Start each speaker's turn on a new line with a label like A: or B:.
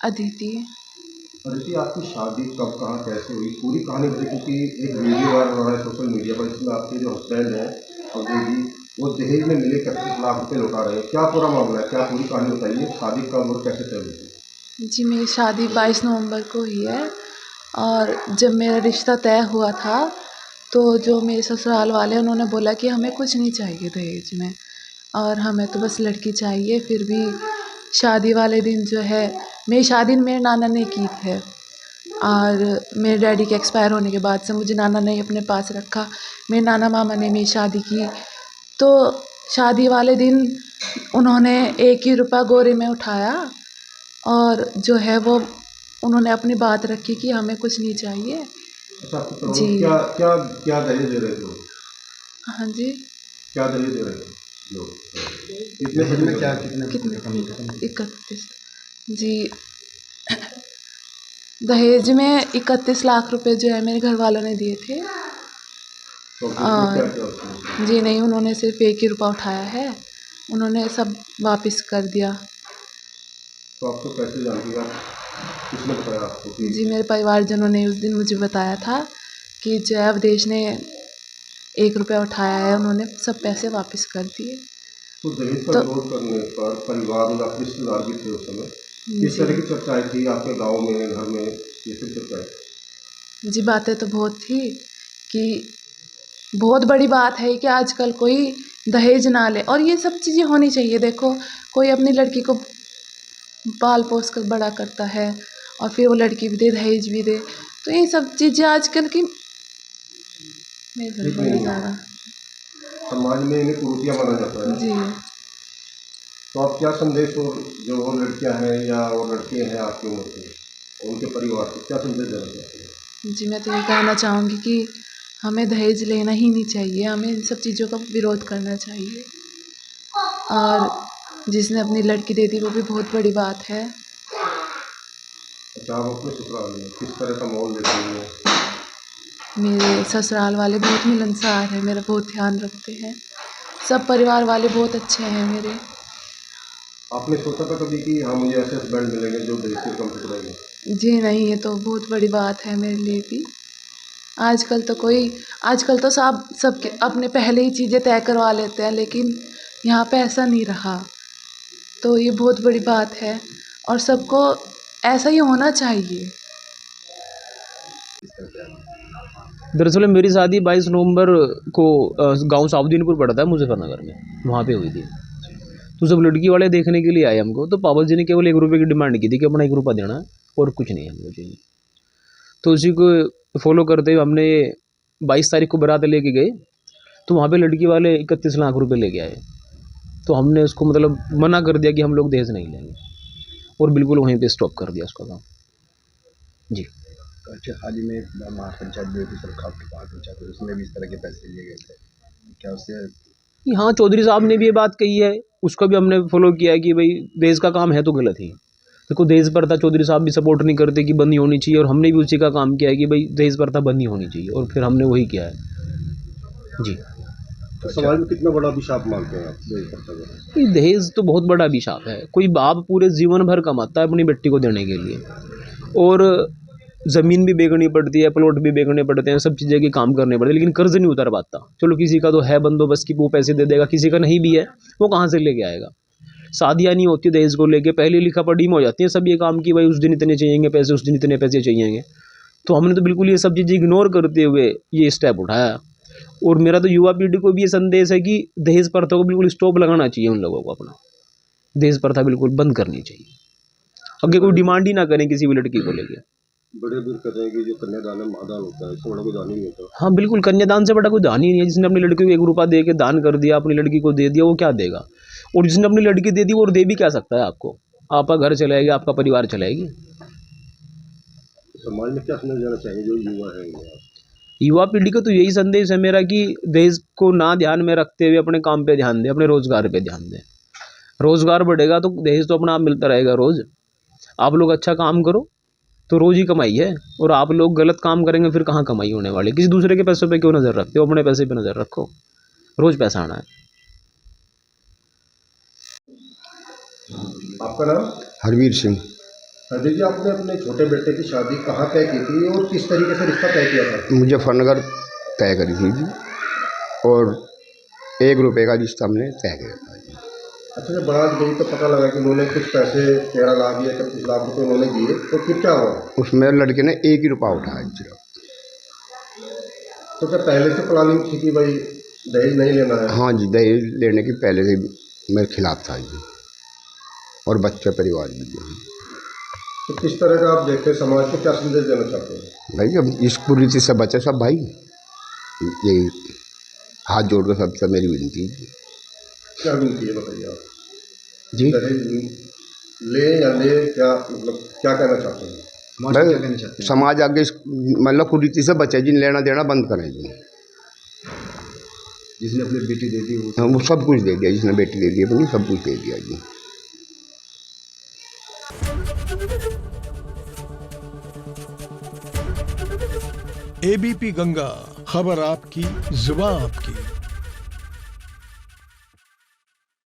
A: अदिति।
B: अदिति, आपकी शादी कब, कहाँ, कैसे हुई, पूरी कहानी बताइए, क्योंकि एक वीडियो वायरल हो रहा है सोशल मीडिया पर, इसमें आपके जो हस्बैंड हैं अब्दुल जी, वो दहेज में मिले 31 लाख रुपए लौटा रहे हैं। क्या पूरा मामला है, क्या पूरी कहानी बताइए, शादी कब और कैसे तय हुई थी?
A: जी, मेरी शादी 22 नवंबर को हुई है और जब मेरा रिश्ता तय हुआ था तो जो मेरे ससुराल वाले उन्होंने बोला कि हमें कुछ नहीं चाहिए दहेज में और हमें तो बस लड़की चाहिए। फिर भी शादी वाले दिन जो है, मेरी शादी मेरे नाना ने की थी और मेरे डैडी के एक्सपायर होने के बाद से मुझे नाना ने अपने पास रखा। मेरे नाना मामा ने मेरी शादी की तो शादी वाले दिन उन्होंने 1 ही रुपया गोरे में उठाया और जो है वो उन्होंने अपनी बात रखी कि हमें कुछ नहीं चाहिए।
B: अच्छा, आपको
A: जी।
B: क्या क्या क्या दहेज दे रहे थे वो?
A: हाँ जी।
B: क्या दहेज दे रहे थे लोग? कितने
C: दहेज
B: सच
C: में
B: में
C: क्या,
B: कितने?
C: कितने
A: 31। जी। दहेज में 31 लाख रुपए जो है मेरे घर वालों ने दिए थे।
B: तो फिर उसमें क्या
A: और
B: क्या उसमें?
A: जी नहीं, उन्होंने सिर्फ 1 ही रुपया उठाया है, उन्होंने सब वापस कर दिया।
B: तो आपको कैसे जानती आप, किसने बताया आपको कि?
A: जी, मेरे परिवारजनों ने उस दिन मुझे बताया था कि जो है अवधेश ने 1 रुपया उठाया है, उन्होंने सब पैसे वापस कर दिए।
B: तो दहेज का
A: तो
B: विरोध करने पर परिवार में आपके रिश्तेदार भी थे उस समय, किस
A: जी।
B: तरह की चर्चाएं थी आपके गांव में, घर में, ये सब चर्चाएं?
A: जी, बातें तो बहुत थी कि बहुत बड़ी बात है कि आजकल कोई दहेज ना ले और ये सब चीज़ें होनी चाहिए। देखो, कोई अपनी लड़की को पाल पोस कर बड़ा करता है और फिर वो लड़की भी दे, दहेज भी दे, तो ये सब चीज़ें आजकल की मेरे घर
B: ठीक
A: वाले
B: नहीं है,
A: ज़्यादा।
B: समाज में इन्हें कुरीतियां माना जाता है।
A: जी।
B: तो आप क्या संदेश, और जो वो लड़कियां हैं या वो लड़के हैं आपकी उम्र के, उनके परिवार को क्या संदेश देना चाहते हैं?
A: जी, मैं तो ये कहना चाहूँगी कि हमें दहेज लेना ही नहीं चाहिए, हमें इन सब चीज़ों का विरोध करना चाहिए और जिसने अपनी लड़की दे दी वो भी बहुत बड़ी बात है।
B: अच्छा, आप अपने ससुराल में किस तरह का माहौल देख रही हैं?
A: मेरे ससुराल वाले बहुत मिलनसार हैं, मेरा बहुत ध्यान रखते हैं, सब परिवार वाले बहुत अच्छे हैं मेरे।
B: आपने सोचा था कभी कि हाँ मुझे ऐसे हस्बैंड मिलेंगे जो दहेज से कम टुकराएंगे?
A: जी नहीं, ये तो बहुत बड़ी बात है मेरे लिए भी। आजकल तो सब सबके अपने पहले ही चीज़ें तय करवा लेते हैं, लेकिन यहाँ पे ऐसा नहीं रहा, तो ये बहुत बड़ी बात है और सबको ऐसा ही होना चाहिए।
D: दरअसल मेरी शादी 22 नवंबर को गांव साउद्दीनपुर पड़ता है मुजफ्फरनगर में, वहाँ पे हुई थी। तो जब लड़की वाले देखने के लिए आए हमको, तो पापा जी ने केवल 1 रुपये की डिमांड की थी कि अपना 1 रुपया देना है और कुछ नहीं है हमको चाहिए। तो उसी को फॉलो करते हुए हमने 22 तारीख को बारात लेके गए, तो वहाँ पे लड़की वाले 31 लाख रुपए लेके आए। तो हमने उसको मतलब मना कर दिया कि हम लोग दहेज नहीं लेंगे और बिल्कुल वहीं पे स्टॉप कर दिया उसका काम। जी।
C: अच्छा, हाल ही में महापंचायत भी हुई थी सरकार की, महापंचायत, उसमें भी इस तरह के पैसे लिए गए थे, क्या उससे?
D: हाँ, चौधरी साहब ने भी ये बात कही है, उसको भी हमने फॉलो किया है कि भाई दहेज का काम है तो गलत ही। देखो, दहेज प्रथा चौधरी साहब भी सपोर्ट नहीं करते कि बंद नहीं होनी चाहिए, और हमने भी उसी का काम किया है कि भाई दहेज प्रथा बंद नहीं होनी चाहिए, और फिर हमने वही किया है। जी।
B: तो समाज में कितना बड़ा अभिशाप मानते हैं आप दहेज प्रथा को?
D: ये दहेज तो बहुत बड़ा अभिशाप है। कोई बाप पूरे जीवन भर कमाता है अपनी बेटी को देने के लिए, और ज़मीन भी बेचनी पड़ती है, प्लॉट भी बेचने पड़ते हैं, सब चीज़ें के काम करने पड़ते हैं, लेकिन कर्ज नहीं उतर पाता। चलो किसी का तो है बंदोबस्त कि वो पैसे दे देगा, किसी का नहीं भी है, वो कहाँ से लेके आएगा। शादियाँ नहीं होती दहेज को लेके, पहले लिखा पढ़ी में हो जाती है सब ये काम कि भाई उस दिन इतने चाहिएंगे पैसे, उस दिन इतने पैसे चाहिएंगे। तो हमने तो बिल्कुल ये सब चीज़ें इग्नोर करते हुए ये स्टेप उठाया। और मेरा तो युवा पीढ़ी को भी ये संदेश है कि दहेज प्रथा को बिल्कुल स्टॉप लगाना चाहिए उन लोगों को, अपना दहेज प्रथा बिल्कुल बंद करनी चाहिए। आगे कोई डिमांड ही ना करें किसी भी लड़की को लेकर।
B: बड़े बुजुर्ग कहते हैं कि जो कन्यादान है महादान होता है, इससे बड़ा कोई दान ही नहीं होता।
D: हाँ बिल्कुल, कन्यादान से बड़ा कोई दान ही नहीं है। जिसने अपनी लड़की को 1 रुपया दे के दान कर दिया, अपनी लड़की को दे दिया, वो क्या देगा। और जिसने अपनी लड़की दे दी वो दे भी क्या सकता है आपको। आपका घर चलाएगी, आपका परिवार चलाएगी।
B: समाज में क्या संदेश देना चाहिए जो युवा है इन्हें?
D: युवा पीढ़ी को तो यही संदेश है मेरा कि दहेज को ना ध्यान में रखते हुए अपने काम पे ध्यान दें, अपने रोजगार पे ध्यान दें। रोजगार बढ़ेगा तो दहेज तो अपना आप मिलता रहेगा रोज। आप लोग अच्छा काम करो तो रोज ही कमाई है, और आप लोग गलत काम करेंगे फिर कहाँ कमाई होने वाली। किसी दूसरे के पैसों पे क्यों नजर रखते हो, अपने पैसे पे नजर रखो। रोज पैसा आना है।
B: आपका नाम?
C: हरवीर सिंह।
B: संजय जी, आपने अपने छोटे बेटे की शादी कहाँ तय की थी और किस तरीके से रिश्ता तय किया था?
E: मुजफ्फरनगर तय करी थी जी, और 1 रुपये का रिश्ता हमने तय किया था जी।
B: अच्छा, जब बारात गई तो पता लगा कि उन्होंने कुछ पैसे 13 लाख या 31 लाख रुपए उन्होंने दिए, तो फिर क्या हुआ?
E: उसमें लड़के ने 1 ही रुपया उठाया सिर्फ।
B: तो क्या पहले से प्लानिंग थी कि भाई दहेज नहीं लेना है?
E: हाँ जी, दहेज लेने की पहले से मैं खिलाफ था जी, और बच्चा परिवार भी जी।
B: तो किस तरह का आप देखते हैं, समाज को क्या संदेश देना चाहते हैं?
E: भाई अब इस कुरीति से बचे सब भाई, यही हाथ जोड़ कर सबसे मेरी विनती है
B: क्या विनती है बताइए आप?
E: जी।
B: दहेज ले या ले, क्या मतलब क्या कहना चाहते हैं?
E: भाई समाज आगे मतलब कुरीति से बचे जी, लेना देना बंद करें जी।
C: जिसने अपनी बेटी दे दी
E: वो सब कुछ दे दिया, जिसने बेटी दे दी अपनी सब कुछ दे दिया जी।
F: एबीपी गंगा, खबर आपकी, जुबान आपकी।